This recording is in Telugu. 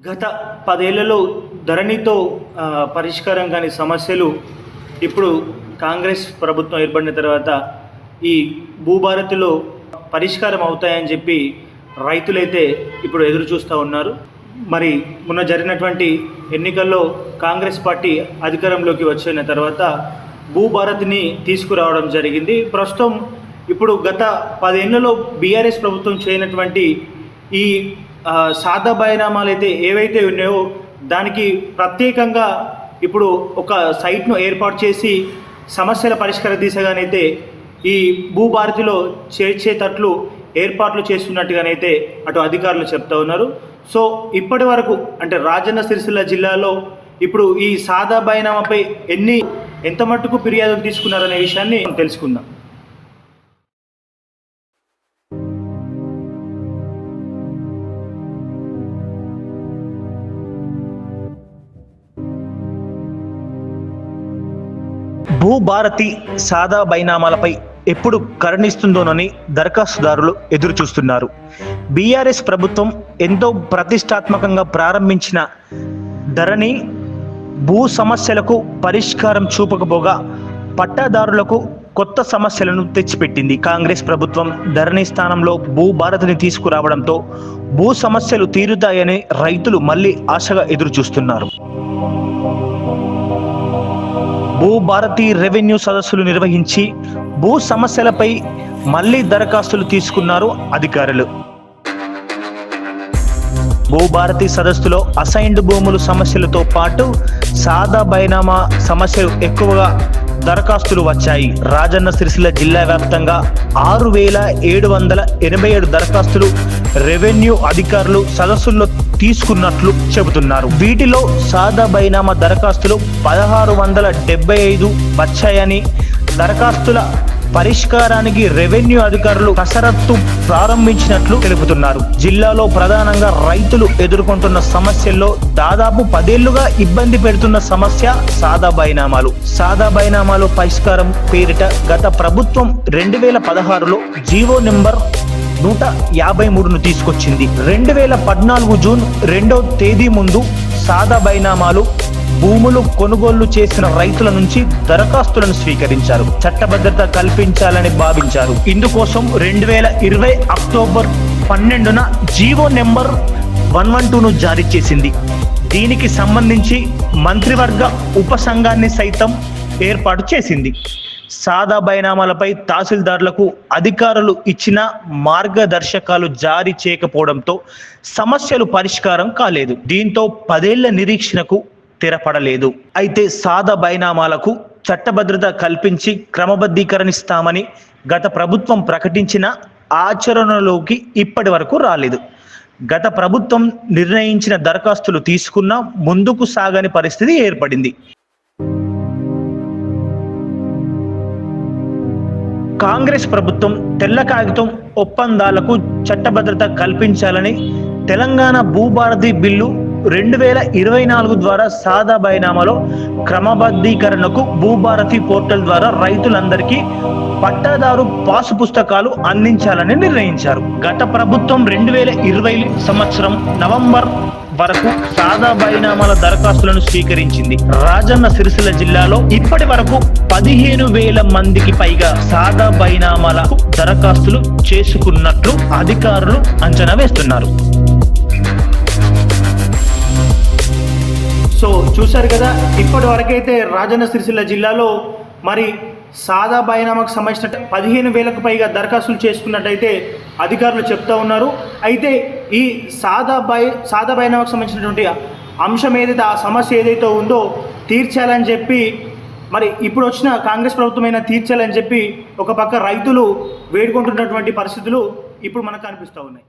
గత 10 ఏళ్లలో ధరణితో పరిష్కారం కాని సమస్యలు ఇప్పుడు కాంగ్రెస్ ప్రభుత్వం ఏర్పడిన తర్వాత ఈ భూభారతిలో పరిష్కారం అవుతాయని చెప్పి రైతులైతే ఇప్పుడు ఎదురు చూస్తూ ఉన్నారు. మరి మొన్న జరిగినటువంటి ఎన్నికల్లో కాంగ్రెస్ పార్టీ అధికారంలోకి వచ్చిన తర్వాత భూభారతిని తీసుకురావడం జరిగింది. ప్రస్తుతం ఇప్పుడు గత 10 ఏళ్లలో బీఆర్ఎస్ ప్రభుత్వం చేయనటువంటి ఈ సాదా బైనామాలు అయితే ఏవైతే ఉన్నాయో దానికి ప్రత్యేకంగా ఇప్పుడు ఒక సైట్ను ఏర్పాటు చేసి సమస్యల పరిష్కార దిశగానైతే ఈ భూభారతిలో చేర్చేటట్లు ఏర్పాట్లు చేస్తున్నట్టుగానైతే అటు అధికారులు చెప్తా ఉన్నారు. సో ఇప్పటి వరకు అంటే రాజన్న సిరిసిల్ల జిల్లాలో ఇప్పుడు ఈ సాదా బైనామాపై ఎంత మట్టుకు ఫిర్యాదులు తీసుకున్నారనే విషయాన్ని తెలుసుకుందాం. భూభారతి సాదా బైనామాలపై ఎప్పుడు కరుణిస్తుందోనని దరఖాస్తుదారులు ఎదురు చూస్తున్నారు. బీఆర్ఎస్ ప్రభుత్వం ఎంతో ప్రతిష్టాత్మకంగా ప్రారంభించిన ధరణి భూ సమస్యలకు పరిష్కారం చూపకపోగా పట్టాదారులకు కొత్త సమస్యలను తెచ్చిపెట్టింది. కాంగ్రెస్ ప్రభుత్వం ధరణి స్థానంలో భూభారతిని తీసుకురావడంతో భూ సమస్యలు తీరుతాయని రైతులు మళ్ళీ ఆశగా ఎదురు చూస్తున్నారు. భూభారతి రెవెన్యూ సదస్సులు నిర్వహించి భూ సమస్యలపై మళ్లీ దరఖాస్తులు తీసుకున్నారు అధికారులు. భూభారతి సదస్సులో అసైన్డ్ భూములు సమస్యలతో పాటు సాదా బైనామా సమస్యలు ఎక్కువగా దరఖాస్తులు వచ్చాయి. రాజన్న సిరిసిల్ల జిల్లా వ్యాప్తంగా 6,787 దరఖాస్తులు రెవెన్యూ అధికారులు సదస్సుల్లో తీసుకున్నట్లు చెబుతున్నారు. వీటిలో సాదా బైనామా దరఖాస్తులు 1,675 వచ్చాయని, దరఖాస్తుల పరిష్కారానికి రెవెన్యూ అధికారులు కసరత్తు ప్రారంభించినట్లు తెలుపుతున్నారు. జిల్లాలో ప్రధానంగా రైతులు ఎదుర్కొంటున్న సమస్యల్లో దాదాపు 10 ఏళ్లుగా ఇబ్బంది పెడుతున్న సమస్య సాదా బైనామాలు. సాదా బైనామాలు పరిష్కారం పేరిట గత ప్రభుత్వం 2016లో జీవో నెంబర్ 153ను తీసుకొచ్చింది. 2014 జూన్ 2వ తేదీ ముందు సాదా బైనామాలు భూములు కొనుగోలు చేసిన రైతుల నుంచి దరఖాస్తులను స్వీకరించారు. చట్టభద్రత కల్పించాలని భావించారు. ఇందుకోసం 2020 అక్టోబర్ 12న జీవో నెంబర్ 112ను జారీ చేసింది. దీనికి సంబంధించి మంత్రివర్గ ఉపసంఘాన్ని సైతం ఏర్పాటు చేసింది. సాదా బైనామాలపై తహసీల్దార్లకు అధికారులు ఇచ్చిన మార్గదర్శకాలు జారీ చేయకపోవడంతో సమస్యలు పరిష్కారం కాలేదు. దీంతో 10 ఏళ్ల నిరీక్షణకు తెరపడలేదు. అయితే సాదా బైనామాలకు చట్టభద్రత కల్పించి క్రమబద్ధీకరణిస్తామని గత ప్రభుత్వం ప్రకటించిన ఆచరణలోకి ఇప్పటి వరకు రాలేదు. గత ప్రభుత్వం నిర్ణయించిన దరఖాస్తులు తీసుకున్నా ముందుకు సాగని పరిస్థితి ఏర్పడింది. కాంగ్రెస్ ప్రభుత్వం తెల్ల కాగితం ఒప్పందాలకు చట్టభద్రత కల్పించాలని తెలంగాణ భూభారతి బిల్లు 2024 ద్వారా సాదా బైనామాలో క్రమబద్ధీకరణకు భూభారతి పోర్టల్ ద్వారా రైతులందరికీ పట్టాదారు పాసు పుస్తకాలు అందించాలని నిర్ణయించారు. గత ప్రభుత్వం 2020 సంవత్సరం నవంబర్ వరకు సాదా బైనామాల దరఖాస్తులను స్వీకరించింది. రాజన్న సిరిసిల్ల జిల్లాలో ఇప్పటి వరకు 15,000 మందికి పైగా సాదా బైనామాలకు దరఖాస్తులు చేసుకున్నట్లు అధికారులు అంచనా వేస్తున్నారు. సో చూశారు కదా, ఇప్పటి వరకైతే రాజన్న సిరిసిల్ల జిల్లాలో మరి సాదా బైనామాకు సంబంధించిన 15,000కు పైగా దరఖాస్తులు చేసుకున్నట్టయితే అధికారులు చెప్తా ఉన్నారు. అయితే ఈ సాదా బైనామాకు సంబంధించినటువంటి అంశం ఏదైతే ఆ సమస్య ఏదైతే ఉందో తీర్చాలని చెప్పి మరి ఇప్పుడు వచ్చిన కాంగ్రెస్ ప్రభుత్వమైనా తీర్చాలని చెప్పి ఒక పక్క రైతులు వేడుకుంటున్నటువంటి పరిస్థితులు ఇప్పుడు మనకు కనిపిస్తూ ఉన్నాయి.